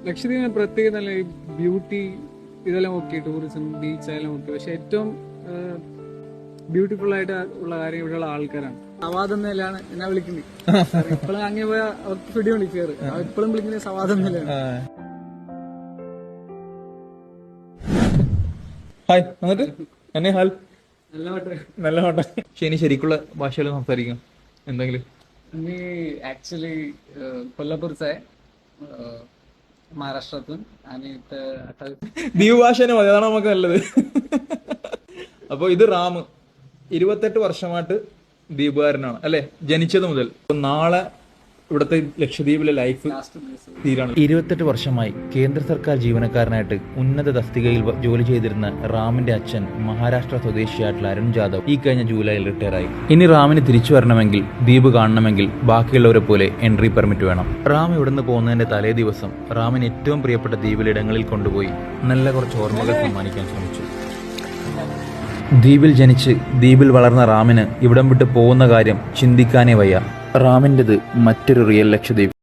ലക്ഷദ്വീപിന് പ്രത്യേക നല്ല ഈ ബ്യൂട്ടി ഇതെല്ലാം ഓക്കെ, ടൂറിസം ബീച്ച് ആയാലും ഓക്കെ, പക്ഷെ ഏറ്റവും ബ്യൂട്ടിഫുൾ ആയിട്ട് ഉള്ള കാര്യം ഇവിടെയുള്ള ആൾക്കാരാണ്. സവാദ് എന്നല്ലാണ് എന്നെ വിളിക്കുന്നത്. ഇപ്പോഴും അങ്ങനെ പോയ അവർക്ക് പിടി വിളിക്കാറ്, ഇപ്പോഴും വിളിക്കുന്നത് സവാദ് എന്നല്ലാണ്. ഹായ്, എന്നിട്ട് എന്നെ ഹാൽ നല്ല പാട്ട്. നല്ല പാട്ടാ. ശനി ശരിക്കുള്ള ഭാഷയിൽ സംസാരിക്കാം എന്തെങ്കിലും? मी ऍक्च्युली कोल्हापूरचा आहे, महाराष्ट्रातून. आणि आता ദ്വീപ് ഭാഷ മതി, അതാണ് നമുക്ക് നല്ലത്. അപ്പൊ ഇത് റാം 28 വർഷമായിട്ട് ദ്വീപുകാരനാണ് അല്ലെ, ജനിച്ചത് മുതൽ. നാളെ ഇവിടുത്തെ ലക്ഷദ്വീപിലെ ലൈഫ് തീരാണ്. 28 വർഷമായി കേന്ദ്ര സർക്കാർ ജീവനക്കാരനായിട്ട് ഉന്നത തസ്തികയിൽ ജോലി ചെയ്തിരുന്ന റാമിന്റെ അച്ഛൻ മഹാരാഷ്ട്ര സ്വദേശിയായിട്ടുള്ള അരുൺ ജാദവ് ഈ കഴിഞ്ഞ ജൂലൈയിൽ റിട്ടയർ ആയി. ഇനി റാമിന് തിരിച്ചു വരണമെങ്കിൽ, ദ്വീപ് കാണണമെങ്കിൽ ബാക്കിയുള്ളവരെ പോലെ എൻട്രി പെർമിറ്റ് വേണം. റാം ഇവിടുന്ന് പോകുന്നതിന്റെ തലേ ദിവസം റാമിന് ഏറ്റവും പ്രിയപ്പെട്ട ദ്വീപിലിടങ്ങളിൽ കൊണ്ടുപോയി നല്ല കുറച്ച് ഓർമ്മകൾ സമ്മാനിക്കാൻ ശ്രമിച്ചു. ദ്വീപിൽ ജനിച്ച് ദ്വീപിൽ വളർന്ന റാമിന് ഇവിടം വിട്ട് പോകുന്ന കാര്യം ചിന്തിക്കാനേ വയ്യ. റാമിൻ്റെത് മറ്റൊരു റിയൽ ലക്ഷദ്വീപ്.